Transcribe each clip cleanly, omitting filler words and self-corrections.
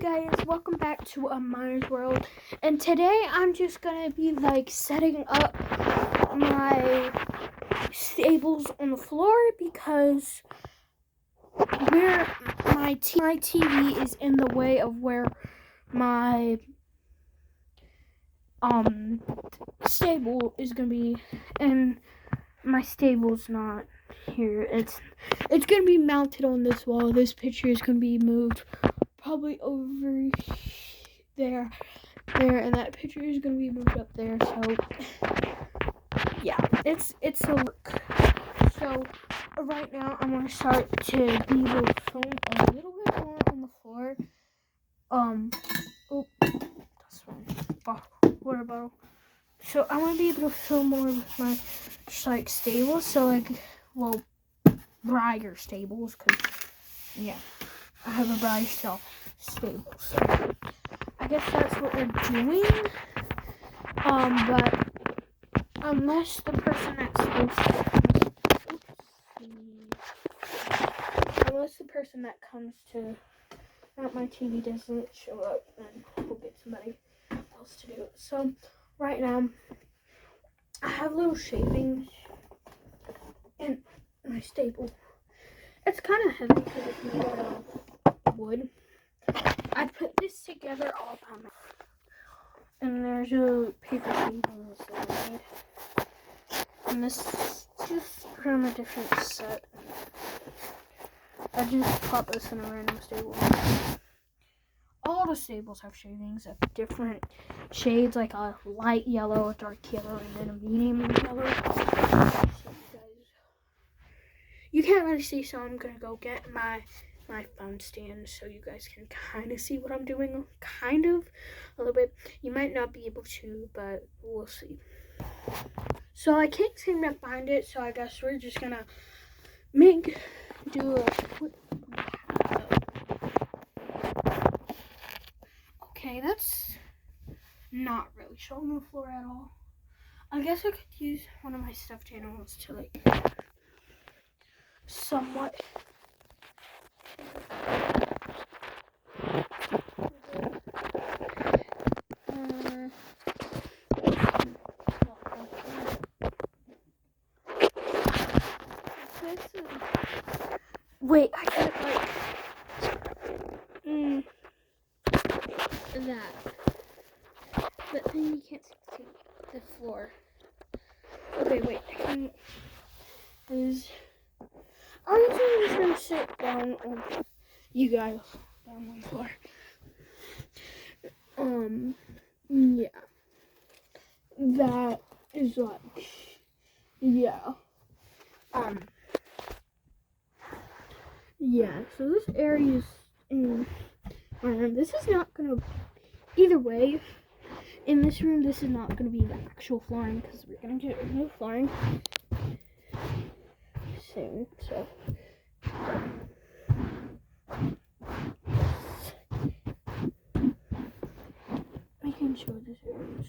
guys, welcome back to A Miner's World, and today I'm just gonna be like setting up my stables on the floor because where my TV is in the way of where my stable is gonna be, and my stable's not here. It's gonna be mounted on this wall. This picture is gonna be moved probably over there, and that picture is gonna be moved up there. So yeah, it's a look. So right now I'm gonna start to be able to film a little bit more on the floor. Oh, that's fine. Water bottle. So I want to be able to film more with my just like stables. So like, well, Briar stables, cause yeah, I have a Briar stable. So I guess that's what we're doing. But unless the person that's supposed to, unless the person that comes to mount my TV doesn't show up, then we'll get somebody else to do it. So right now, I have little shavings in my stable. It's kind of heavy because it's made out of wood. I put this together all by myself. And there's a paper shavings that I made. And this is just from a different set. I just popped this in a random stable. All the stables have shavings of different shades, like a light yellow, a dark yellow, and then a medium yellow. So you can't really see, so I'm gonna go get my phone stand so you guys can kind of see what I'm doing, kind of, a little bit. You might not be able to, but we'll see. So I can't seem to find it, so I guess we're just gonna do a quick. Okay, that's not really showing the floor at all. I guess I could use one of my stuffed animals to like somewhat. Wait, I can't like that. But then you can't see the floor. Okay, wait. I'm just gonna sit down on you guys down on the floor. Yeah. That is like, yeah. Yeah, so this area is this is not gonna, either way, in this room, this is not gonna be the actual flooring because we're gonna get new flooring soon, so. Making sure this area is.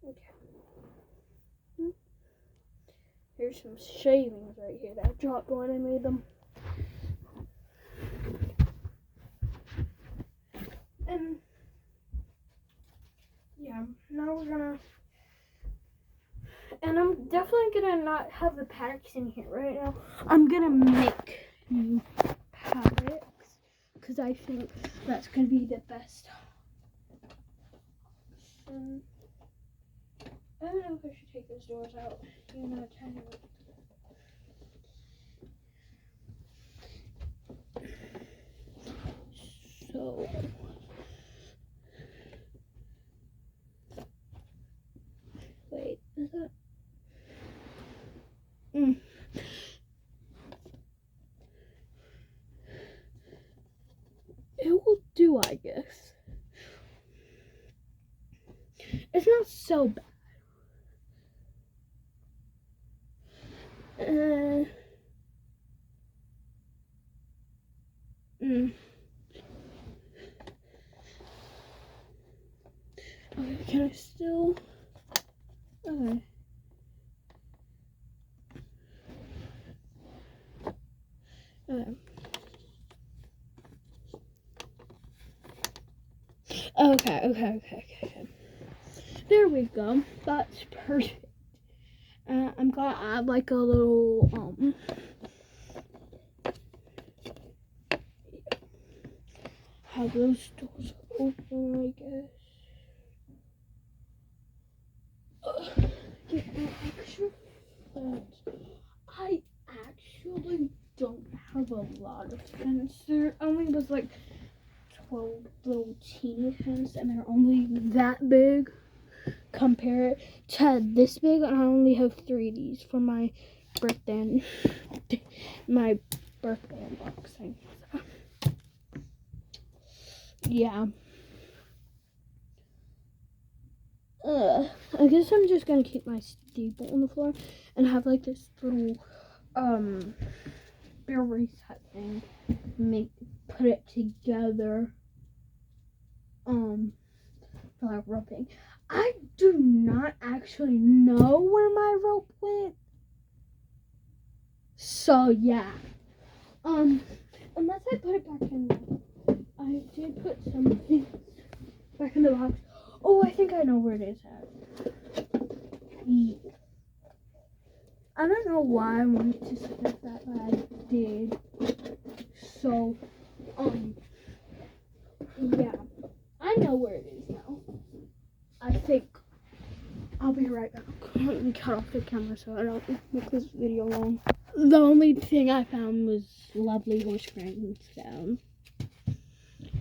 Okay. Here's some shavings right here that I dropped when I made them. And yeah, now we're gonna, and I'm definitely gonna not have the paddocks in here right now. I'm gonna make new paddocks because I think that's gonna be the best option. I don't know if I should take those doors out. You know, kind of. So wait, is that? It will do, I guess. It's not so bad. Okay, can I still? Okay. Okay. There we go. That's perfect. I'm gonna add like a little have those doors open, I guess. Get an extra fence. I actually don't have a lot of fence. There only was like 12 little teeny fence, and they're only that big. Compare it to this big, and I only have 3 of these for my birthday unboxing. So, yeah. I guess I'm just gonna keep my staple on the floor and have like this little bear reset thing. Put it together. For like roping. I do not actually know where my rope went. So yeah. Unless I put it back in. I did put something back in the box. Oh, I think I know where it is at. Yeah. I don't know why I wanted to sit like that, but I did. So, yeah. I know where it is now. I think I'll be right back. Let me cut off the camera so I don't make this video long. The only thing I found was lovely horse grain sound.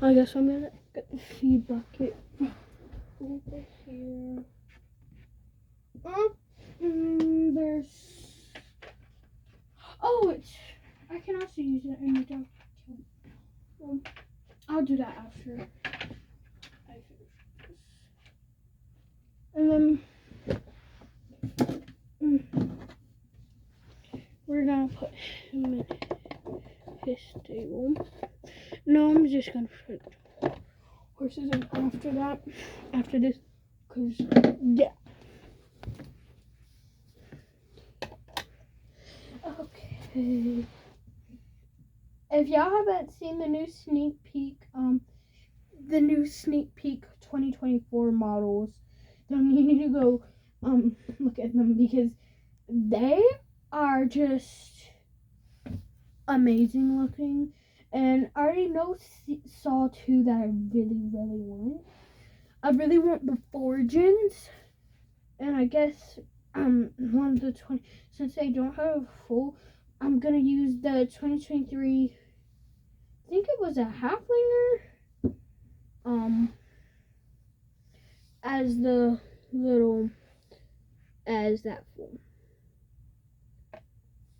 I guess I'm gonna get the feed bucket over here. I can also use it in the dog. I'll do that after I finish this. And then we're gonna put him in his stable. No, I'm just gonna put horses in after this, cause yeah. Okay. If y'all haven't seen the new sneak peek 2024 models, then you need to go look at them because they are just amazing looking. And I already saw 2 that I really want. I really want the Forgins, and I guess one of the 20, since they don't have a full, I'm gonna use the 2023. I think it was a halflinger. As the little, as that full.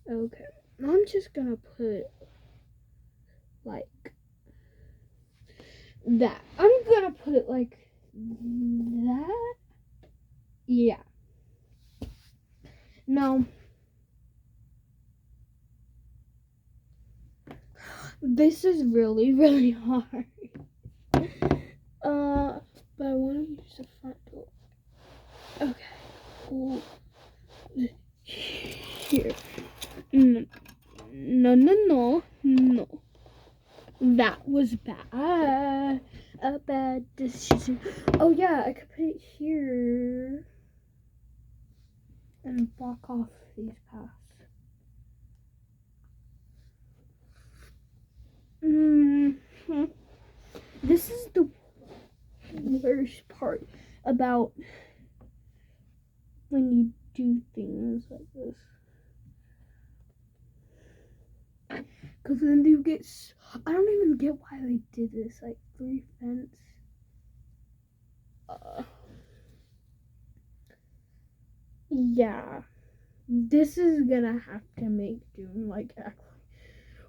Okay, I'm just gonna put like that. I'm gonna put it like that. Yeah. No. This is really hard. But I want to use the front door. Okay. Cool. Here. No. That was bad. A bad decision. Oh yeah, I could put it here and block off these paths. This is the worst part about when you do things like this. Because then you get, I don't even get why they did this, like 3 fence. Yeah. This is gonna have to make June like act.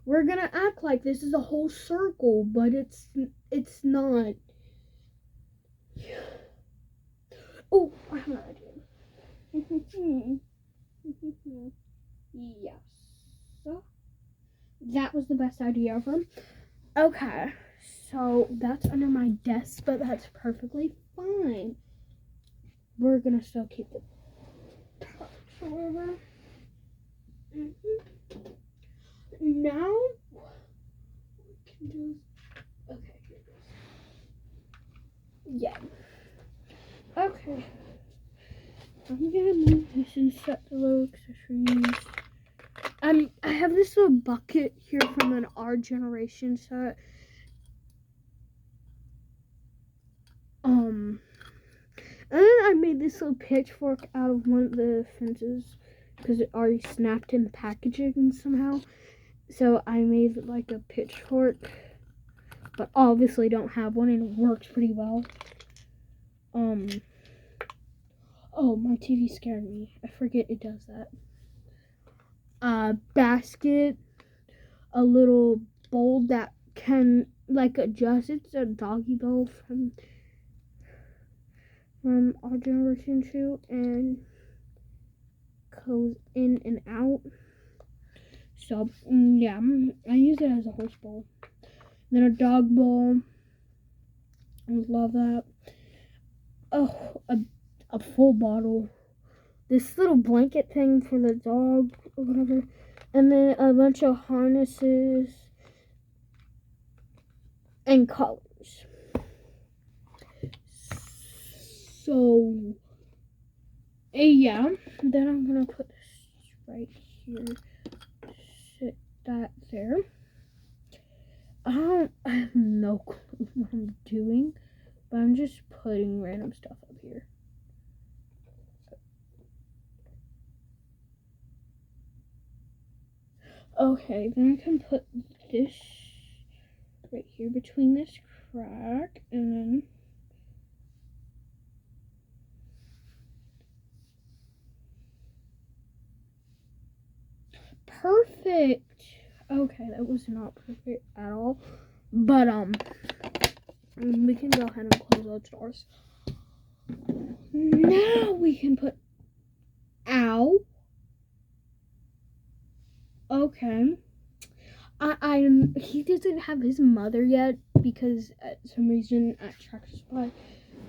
We're gonna act like this is a whole circle, but it's not. Oh, I have an idea. Yes. That was the best idea ever. Okay, so that's under my desk, but that's perfectly fine. We're gonna still keep the touch, however. Now, and set the little accessories. I have this little bucket here from an Our Generation set. And then I made this little pitchfork out of one of the fences because it already snapped in packaging somehow. So I made like a pitchfork, but obviously don't have one, and it works pretty well. Oh, my TV scared me. I forget it does that. Basket, a little bowl that can like adjust. It's a doggy bowl from Our Generation 2 and goes in and out. So yeah, I use it as a horse bowl. Then a dog bowl. I love that. Oh, a full bottle. This little blanket thing for the dog or whatever. And then a bunch of harnesses and collars. So, yeah. Then I'm going to put this right here. Sit that there. I have no clue what I'm doing, but I'm just putting random stuff up here. Okay, then I can put this right here between this crack, and then perfect. Okay, that was not perfect at all, but we can go ahead and close those doors. Now we can put, ow. Okay. He doesn't have his mother yet because at some reason at Tractor Supply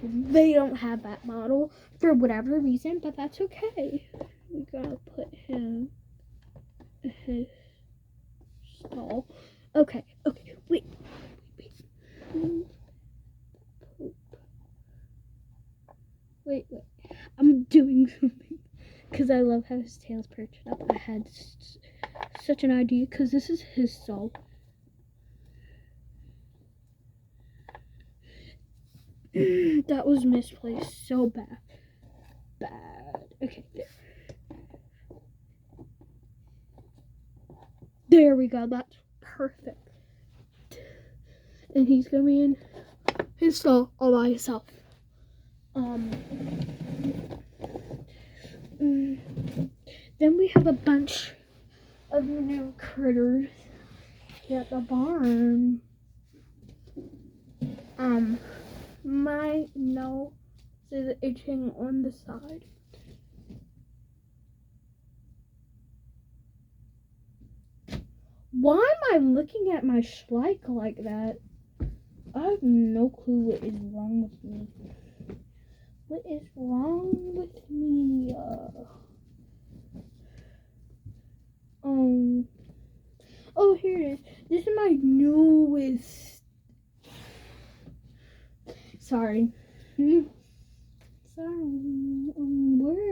they don't have that model for whatever reason, but that's okay. We gotta put him in his stall. Okay, wait. Wait. I'm doing something because I love how his tail's perched up. I had such an idea because this is his stall. That was misplaced so bad. Okay, there. There we go. That's perfect. And he's gonna be in his stall all by himself. Then we have a bunch of new critters at the barn. My nose is itching on the side. Why am I looking at my Schleich like that? I have no clue what is wrong with me. What is wrong with me? Oh, here it is. This is my newest. Sorry. Where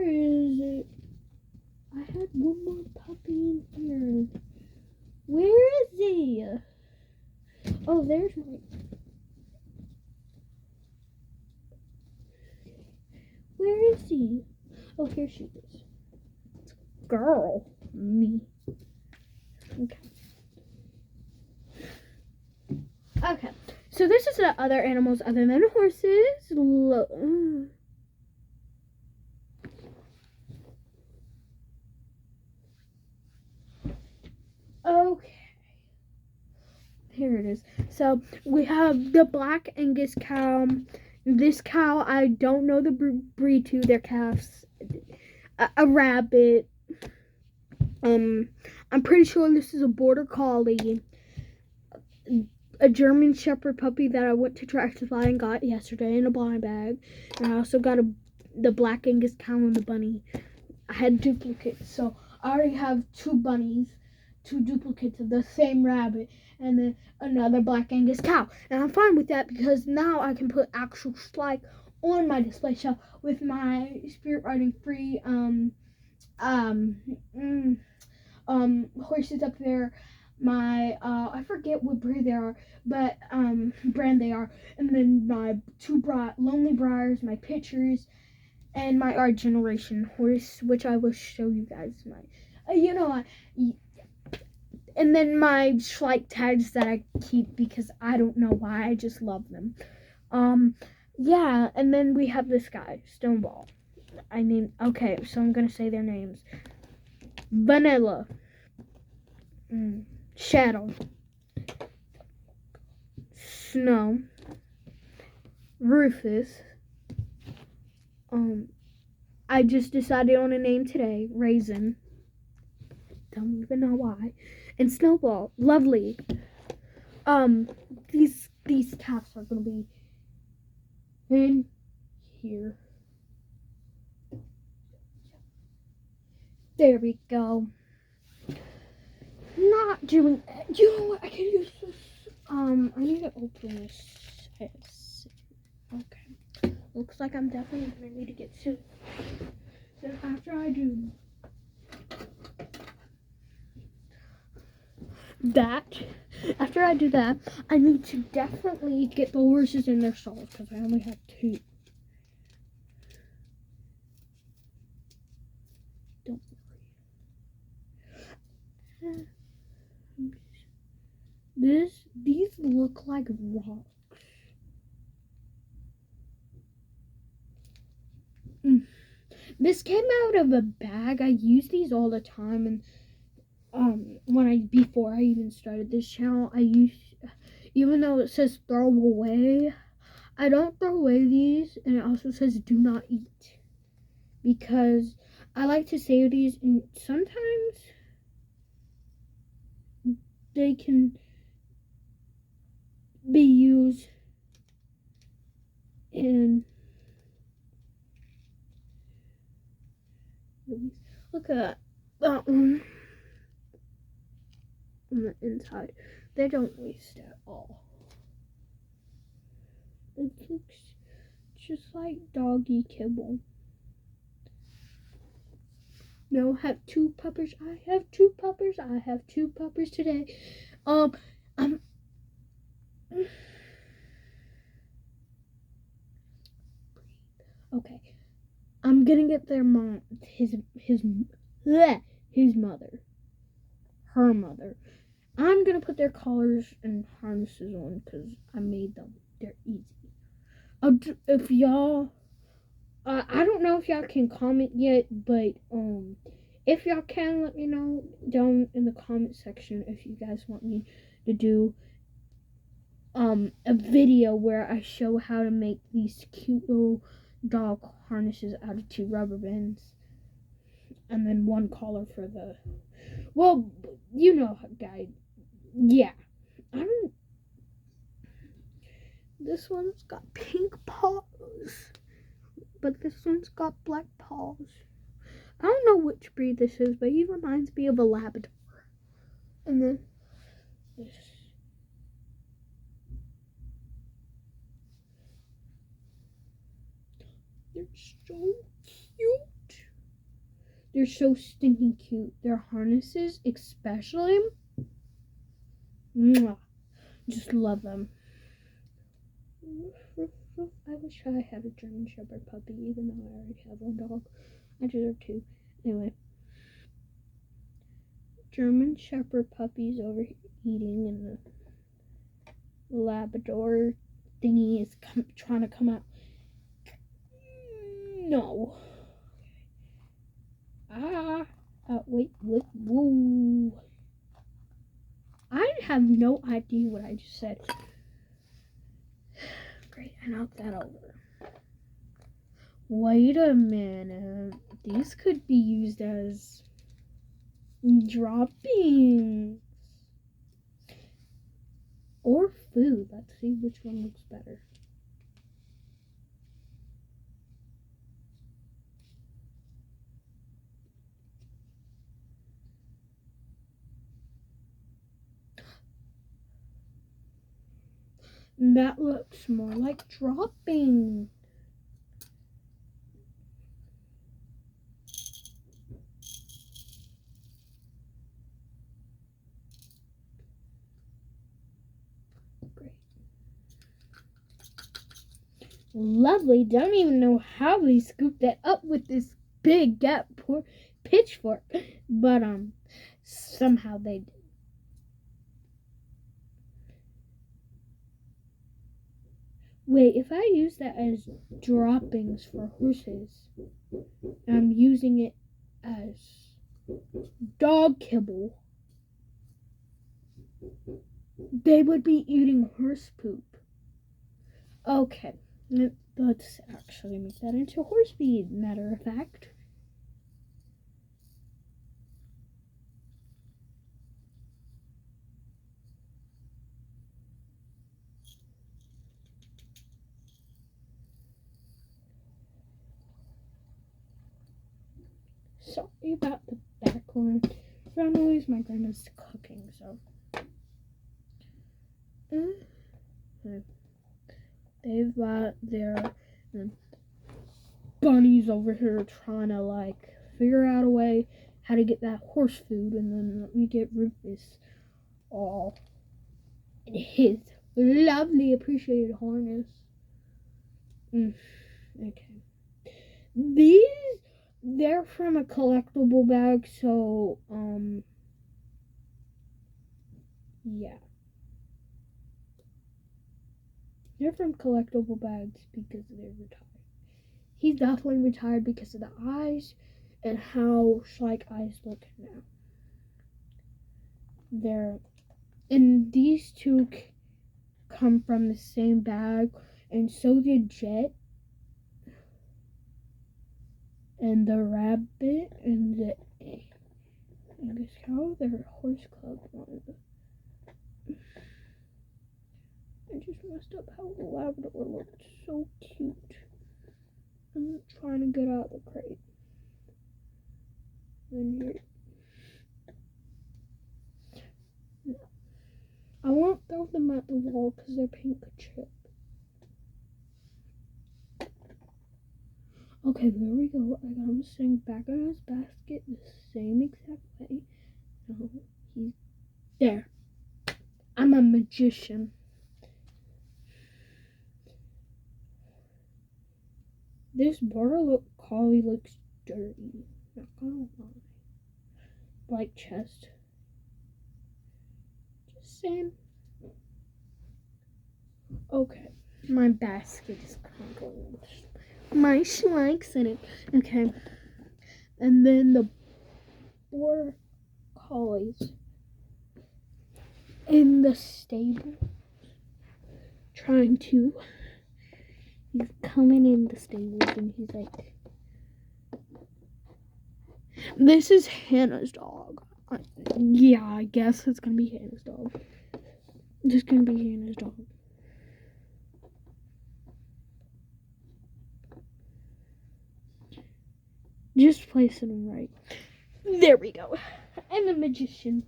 is it? I had one more puppy in here. Where is he? Oh, there's my. Where is he? Oh, here she is. Girl. Me. Okay. So this is the other animals other than horses. Okay. Here it is. So we have the Black Angus cow. This cow, I don't know the breed to. They're calves. A rabbit. I'm pretty sure this is a border collie. A German Shepherd puppy that I went to Tractor Supply and got yesterday in a blind bag. And I also got the Black Angus cow and the bunny. I had duplicates, so I already have two bunnies, two duplicates of the same rabbit, and then another Black Angus cow. And I'm fine with that because now I can put actual Schleich on my display shelf with my Spirit Riding Free horses up there. My I forget what breed they are, but brand they are. And then my two Lonely Briars, my pictures, and my Art Generation horse, which I will show you guys. My, and then my Schleich tags that I keep because I don't know why, I just love them. Yeah, and then we have this guy, Stoneball. Okay, so I'm gonna say their names. Vanilla. Shadow. Snow. Rufus. I just decided on a name today. Raisin. Don't even know why. And Snowball. Lovely. These cats are gonna be in here. There we go. Not doing. You know what? I can use this. I need to open this. Okay. Looks like I'm definitely gonna need to get to. So after I do that, I need to definitely get the horses in their stalls because I only have 2. Don't worry. These look like rocks. This came out of a bag. I use these all the time, and before I even started this channel, even though it says throw away, I don't throw away these, and it also says do not eat because I like to save these, and sometimes they can be used in. Look at that one on the inside. They don't waste at all. It looks just like doggy kibble. No, I have 2 puppers. I have 2 puppers today. Okay. I'm gonna get their mom, his mother, her mother. I'm gonna put their collars and harnesses on because I made them. They're easy. If y'all, I don't know if y'all can comment yet, but if y'all can, let me know down in the comment section if you guys want me to do a video where I show how to make these cute little dog harnesses out of 2 rubber bands and then 1 collar for the, well, you know, guy. Yeah, this one's got pink paws, but this one's got black paws. I don't know which breed this is, but he reminds me of a Labrador. And then this. They're so cute. They're so stinking cute. Their harnesses, especially. Mwah. Just love them. I wish I had a German Shepherd puppy, even though I already have 1 dog. I deserve 2. Anyway. German Shepherd puppies overeating, and the Labrador thingy is trying to come out. No. Wait, whoa. I have no idea what I just said. Great, I knocked that over. Wait a minute. These could be used as droppings. Or food. Let's see which one looks better. That looks more like dropping. Lovely don't even know how they scooped that up with this big poor pitchfork, but somehow they did. Wait, if I use that as droppings for horses, and I'm using it as dog kibble, they would be eating horse poop. Okay, let's actually make that into horse feed, matter of fact. Sorry about the background. Noise, my grandma's cooking, so. They've got their bunnies over here trying to like figure out a way how to get that horse food, and then let me get Rufus all in his lovely appreciated harness. Okay. They're from a collectible bag, so yeah. They're from collectible bags because they're retired. He's definitely retired because of the eyes and how Shrike eyes look now. And these two come from the same bag, and so did Jet and the rabbit and the Angus cow. They're horse club ones. I just messed up how the Labrador looked so cute. I'm trying to get out of the crate. And here. No. I won't throw them at the wall because they're pink chip. Okay, there we go. I got him sitting back on his basket the same exact way. No, he's there. I'm a magician. This border collie looks dirty. Not gonna lie. Like chest. Just saying. Okay. My basket is crinkling with my schlikes in it. Okay. And then the border collies in the stable he's coming in the stables and he's like, this is Hannah's dog. Yeah, I guess it's gonna be Hannah's dog. Just gonna be Hannah's dog. Just place it right. There we go. I'm a magician.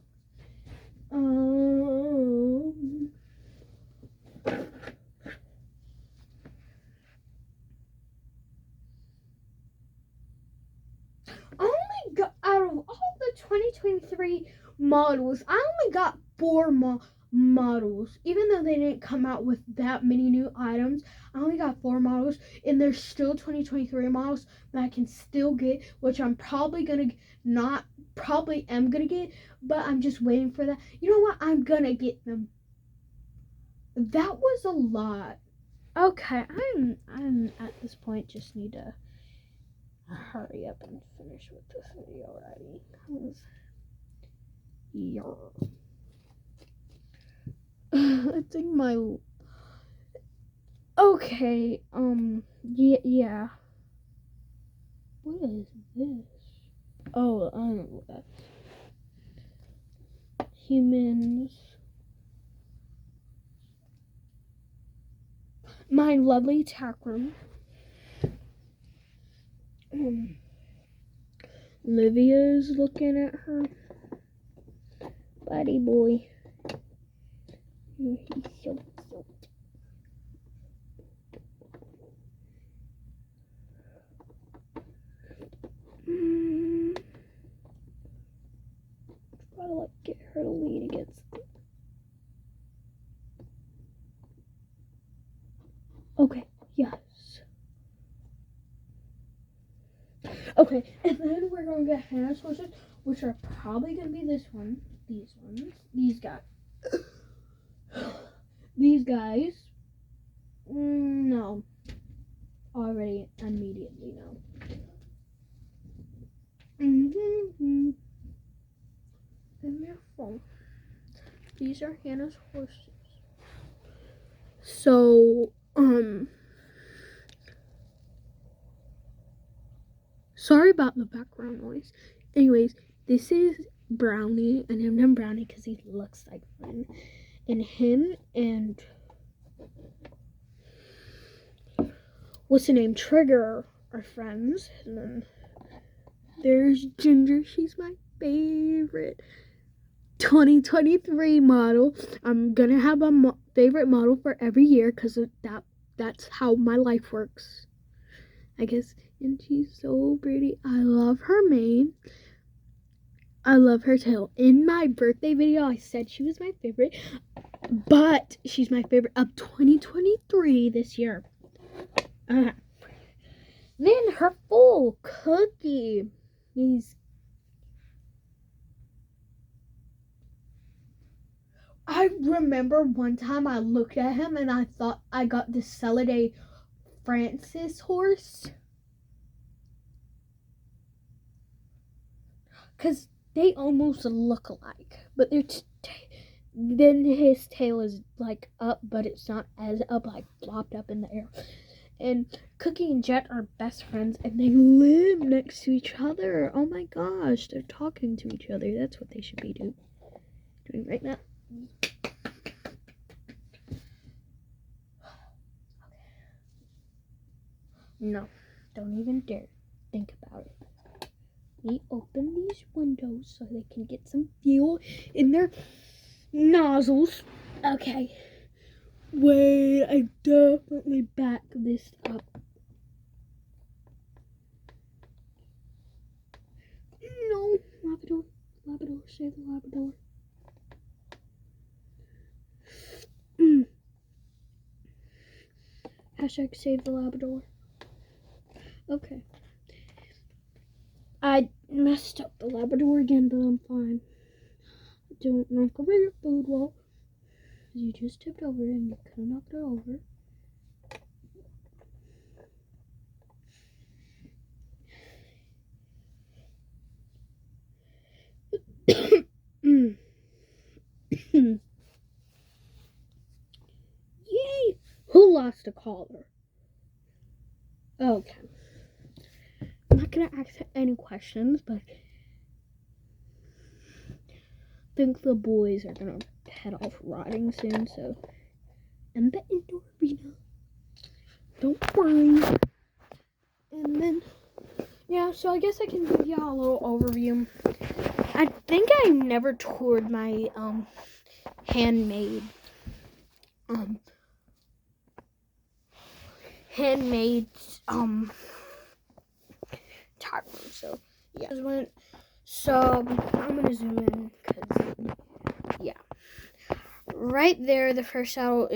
Out of all the 2023 models, I only got 4 models. Even though they didn't come out with that many new items, I only got 4 models, and there's still 2023 models that I can still get, which I'm probably gonna am gonna get, but I'm just waiting for that. You know what? I'm gonna get them. That was a lot. Okay, I'm at this point just need to hurry up and finish with this video already. I think my okay, yeah. What is this? Oh, I don't know what that's. Humans. My lovely tack room. Livia's looking at her buddy boy. He's so cute. Try to get her to lean against it. Okay, yes. Okay, and then we're going to get Hannah's horses, which are probably going to be this one. These ones. These guys. These guys. No. Already, immediately no. Mm-hmm. And they're full. These are Hannah's horses. So, sorry about the background noise. Anyways, this is Brownie. I named him Brownie because he looks like fun. And him and what's the name? Trigger are friends. And then there's Ginger. She's my favorite 2023 model. I'm gonna have a favorite model for every year because that's how my life works, I guess. And she's so pretty. I love her mane. I love her tail. In my birthday video, I said she was my favorite, but she's my favorite of 2023 this year. Then her full Cookie. I remember one time I looked at him and I thought I got the Celidae Francis horse. Because they almost look alike. But then his tail is like up, but it's not as up, like flopped up in the air. And Cookie and Jet are best friends and they live next to each other. Oh my gosh, they're talking to each other. That's what they should be doing right now. No, don't even dare think about it. We open these windows so they can get some fuel in their nozzles. Okay. Wait, I definitely back this up. No, Labrador, save the Labrador. Hashtag save the Labrador. Okay. I messed up the Labrador again, but I'm fine. Don't knock over your food wall. You just tipped over and you could have knocked it over. Yay! Who lost a collar? Okay. I'm not gonna ask any questions, but I think the boys are gonna head off riding soon, so I'm the indoor arena. Don't worry. And then, yeah, so I guess I can give y'all a little overview. I think I never toured my handmade tire room. So yeah, so I'm gonna zoom in because yeah, right there the first saddle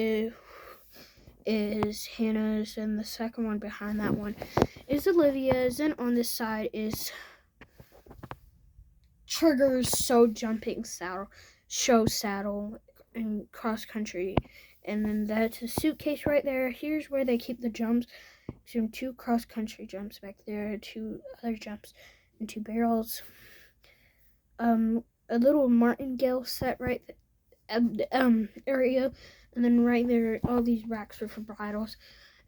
is Hannah's, and the second one behind that one is Olivia's, and on this side is Trigger's show saddle and cross country. And then that's a suitcase right there. Here's where they keep the jumps. So 2 cross country jumps back there, 2 other jumps, and 2 barrels. A little martingale set right area, and then right there all these racks are for bridles,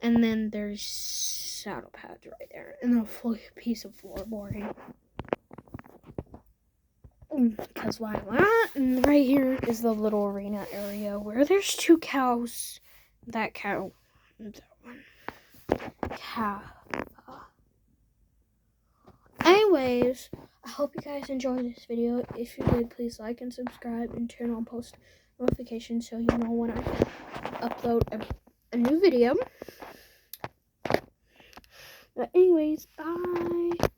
and then there's saddle pads right there, and a full piece of floorboarding. Because why not? And right here is the little arena area where there's 2 cows. That cow. That one. Cow. Anyways, I hope you guys enjoyed this video. If you did, please like and subscribe and turn on post notifications so you know when I upload a new video. But anyways, bye.